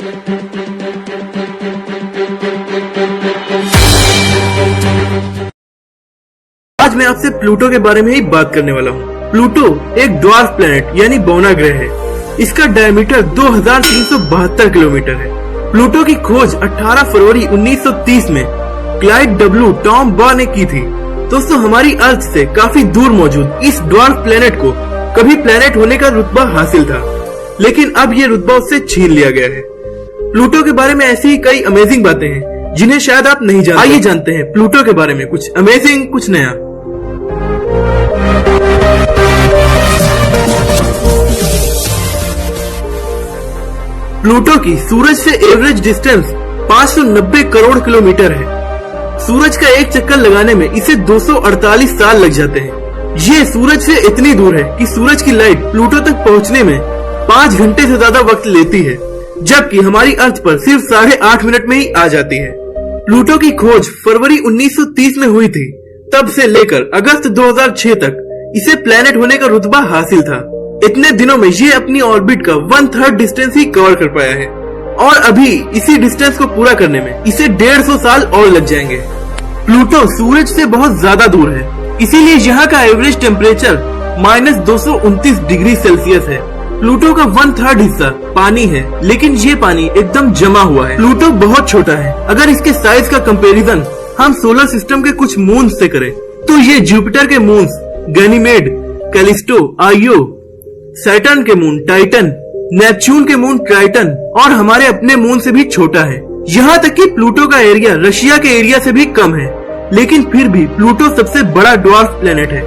आज मैं आपसे प्लूटो के बारे में ही बात करने वाला हूँ। प्लूटो एक ड्वार्फ प्लेनेट यानी बौना ग्रह है। इसका डायमीटर 2372 किलोमीटर है। प्लूटो की खोज 18 फरवरी 1930 में क्लाइड डब्ल्यू टॉम्बा ने की थी। दोस्तों, हमारी अर्थ से काफी दूर मौजूद इस ड्वार्फ प्लेनेट को कभी प्लेनेट होने का रुतबा हासिल था, लेकिन अब ये रुतबा उससे छीन लिया गया है। प्लूटो के बारे में ऐसी ही कई अमेजिंग बातें हैं जिन्हें शायद आप नहीं जानते। आइए जानते हैं प्लूटो के बारे में कुछ अमेजिंग, कुछ नया। प्लूटो की सूरज से एवरेज डिस्टेंस 590 करोड़ किलोमीटर है। सूरज का एक चक्कर लगाने में इसे 248 साल लग जाते हैं। ये सूरज से इतनी दूर है कि सूरज की लाइट प्लूटो तक पहुंचने में 5 घंटे से ज्यादा वक्त लेती है, जबकि हमारी अर्थ पर सिर्फ 8.5 मिनट में ही आ जाती है। प्लूटो की खोज फरवरी 1930 में हुई थी। तब से लेकर अगस्त 2006 तक इसे प्लेनेट होने का रुतबा हासिल था। इतने दिनों में ये अपनी ऑर्बिट का 1/3 डिस्टेंस ही कवर कर पाया है और अभी इसी डिस्टेंस को पूरा करने में इसे 150 साल और लग जाएंगे। प्लूटो सूरज से बहुत ज्यादा दूर है, इसीलिए यहाँ का एवरेज टेम्परेचर -229 डिग्री सेल्सियस है। प्लूटो का 1/3 हिस्सा पानी है, लेकिन ये पानी एकदम जमा हुआ है। प्लूटो बहुत छोटा है। अगर इसके साइज का कंपैरिजन हम सोलर सिस्टम के कुछ मून्स से करें तो ये जुपिटर के मून्स गैनीमेड, कैलिस्टो, आइयो, सैटर्न के मून टाइटन, नेपच्यून के मून ट्राइटन और हमारे अपने मून से भी छोटा है। यहाँ तक कि प्लूटो का एरिया रशिया के एरिया से भी कम है, लेकिन फिर भी प्लूटो सबसे बड़ा ड्वार्फ प्लेनेट है।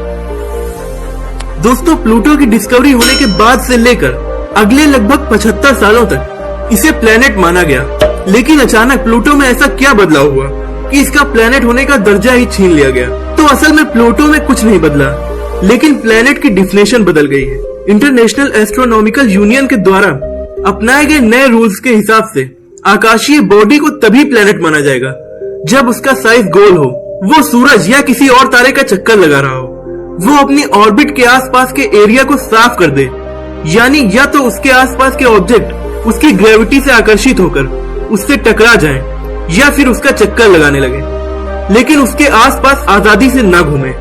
दोस्तों, प्लूटो की डिस्कवरी होने के बाद से लेकर अगले लगभग 75 सालों तक इसे प्लेनेट माना गया, लेकिन अचानक प्लूटो में ऐसा क्या बदलाव हुआ कि इसका प्लेनेट होने का दर्जा ही छीन लिया गया। तो असल में प्लूटो में कुछ नहीं बदला, लेकिन प्लेनेट की डिफिनेशन बदल गई है। इंटरनेशनल एस्ट्रोनॉमिकल यूनियन के द्वारा अपनाए गए नए रूल्स के हिसाब से आकाशीय बॉडी को तभी प्लेनेट माना जाएगा जब उसका साइज गोल हो, वो सूरज या किसी और तारे का चक्कर लगा रहा हो, वो अपनी ऑर्बिट के आसपास के एरिया को साफ कर दे, यानी या तो उसके आसपास के ऑब्जेक्ट उसकी ग्रेविटी से आकर्षित होकर उससे टकरा जाएं, या फिर उसका चक्कर लगाने लगे, लेकिन उसके आसपास आजादी से न घूमे।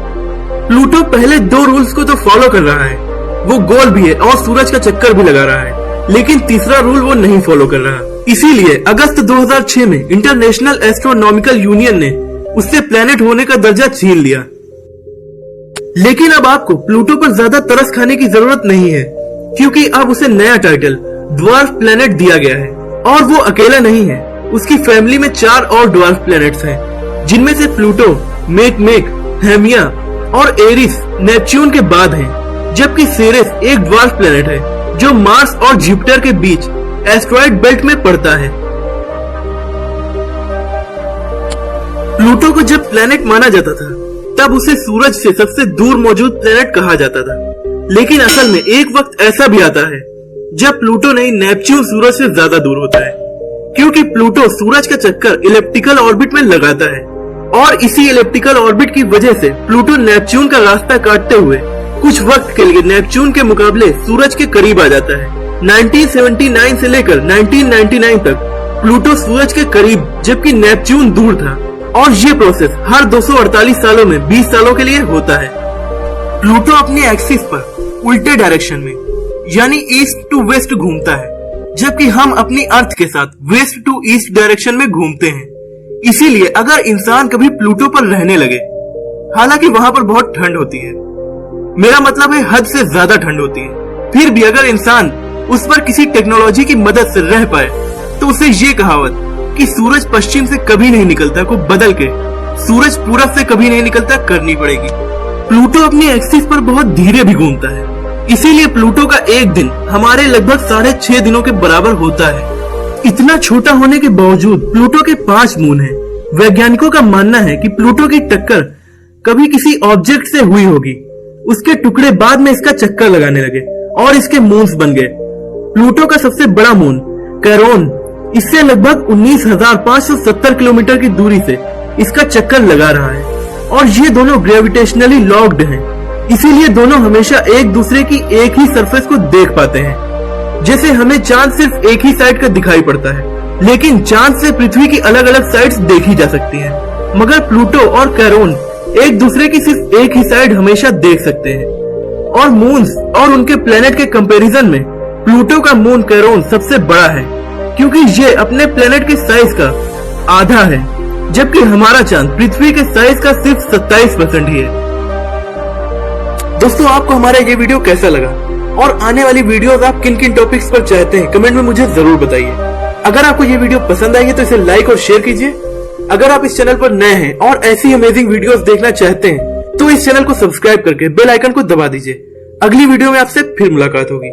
प्लूटो पहले 2 रूल्स को तो फॉलो कर रहा है, वो गोल भी है और सूरज का चक्कर भी लगा रहा है, लेकिन तीसरा रूल वो नहीं फॉलो कर रहा। इसीलिए अगस्त 2006 में इंटरनेशनल एस्ट्रोनॉमिकल यूनियन ने उससे प्लेनेट होने का दर्जा छीन लिया। लेकिन अब आपको प्लूटो पर ज्यादा तरस खाने की जरूरत नहीं है, क्योंकि अब उसे नया टाइटल ड्वार्फ प्लेनेट दिया गया है। और वो अकेला नहीं है, उसकी फैमिली में 4 और ड्वार्फ प्लेनेट्स हैं, जिनमें से प्लूटो, मेकमेक, हेमिया और एरिस नेपच्यून के बाद हैं, जबकि सेरेस एक ड्वार्फ प्लेनेट है जो मार्स और जुपिटर के बीच एस्ट्रॉइड बेल्ट में पड़ता है। प्लूटो को जब प्लेनेट माना जाता था तब उसे सूरज से सबसे दूर मौजूद प्लेनेट कहा जाता था, लेकिन असल में एक वक्त ऐसा भी आता है जब प्लूटो नहीं नेपच्यून सूरज से ज्यादा दूर होता है, क्योंकि प्लूटो सूरज का चक्कर इलिप्टिकल ऑर्बिट में लगाता है और इसी इलिप्टिकल ऑर्बिट की वजह से प्लूटो नेपच्यून का रास्ता काटते हुए कुछ वक्त के लिए नेपच्यून के मुकाबले सूरज के करीब आ जाता है। 1979 से लेकर 1999 तक प्लूटो सूरज के करीब जबकि नेपच्यून दूर था, और ये प्रोसेस हर 248 सालों में 20 सालों के लिए होता है। प्लूटो अपने एक्सिस पर उल्टे डायरेक्शन में यानी ईस्ट टू वेस्ट घूमता है, जबकि हम अपनी अर्थ के साथ वेस्ट टू ईस्ट डायरेक्शन में घूमते हैं। इसीलिए अगर इंसान कभी प्लूटो पर रहने लगे, हालांकि वहाँ पर बहुत ठंड होती है, मेरा मतलब है हद से ज्यादा ठंड होती है, फिर भी अगर इंसान उस पर किसी टेक्नोलॉजी की मदद से रह पाए तो उसे ये कहावत कि सूरज पश्चिम से कभी नहीं निकलता को बदल के सूरज पूरब से कभी नहीं निकलता करनी पड़ेगी। प्लूटो अपनी एक्सिस पर बहुत धीरे भी घूमता है, इसीलिए प्लूटो का एक दिन हमारे लगभग 6.5 दिनों के बराबर होता है। इतना छोटा होने के बावजूद प्लूटो के 5 मून हैं। वैज्ञानिकों का मानना है कि प्लूटो की टक्कर कभी किसी ऑब्जेक्ट से हुई होगी, उसके टुकड़े बाद में इसका चक्कर लगाने लगे और इसके मून्स बन गए। प्लूटो का सबसे बड़ा मून कैरोन, इससे लगभग 19,570 किलोमीटर की दूरी से इसका चक्कर लगा रहा है, और ये दोनों ग्रेविटेशनली लॉक्ड हैं, इसीलिए दोनों हमेशा एक दूसरे की एक ही सरफेस को देख पाते हैं। जैसे हमें चांद सिर्फ एक ही साइड का दिखाई पड़ता है, लेकिन चांद से पृथ्वी की अलग अलग साइड्स देखी जा सकती हैं। मगर प्लूटो और कैरोन एक दूसरे की सिर्फ एक ही साइड हमेशा देख सकते हैं। और मून्स और उनके प्लेनेट के कंपैरिजन में प्लूटो का मून कैरोन सबसे बड़ा है, क्योंकि ये अपने प्लेनेट के साइज का आधा है, जबकि हमारा चांद पृथ्वी के साइज का सिर्फ 27% ही है। दोस्तों, आपको हमारा ये वीडियो कैसा लगा और आने वाली वीडियोस आप किन किन टॉपिक्स पर चाहते हैं, कमेंट में मुझे जरूर बताइए। अगर आपको ये वीडियो पसंद आई है तो इसे लाइक और शेयर कीजिए। अगर आप इस चैनल पर नए हैं और ऐसी अमेजिंग वीडियोस देखना चाहते हैं तो इस चैनल को सब्सक्राइब करके बेल आइकन को दबा दीजिए। अगली वीडियो में आपसे फिर मुलाकात होगी।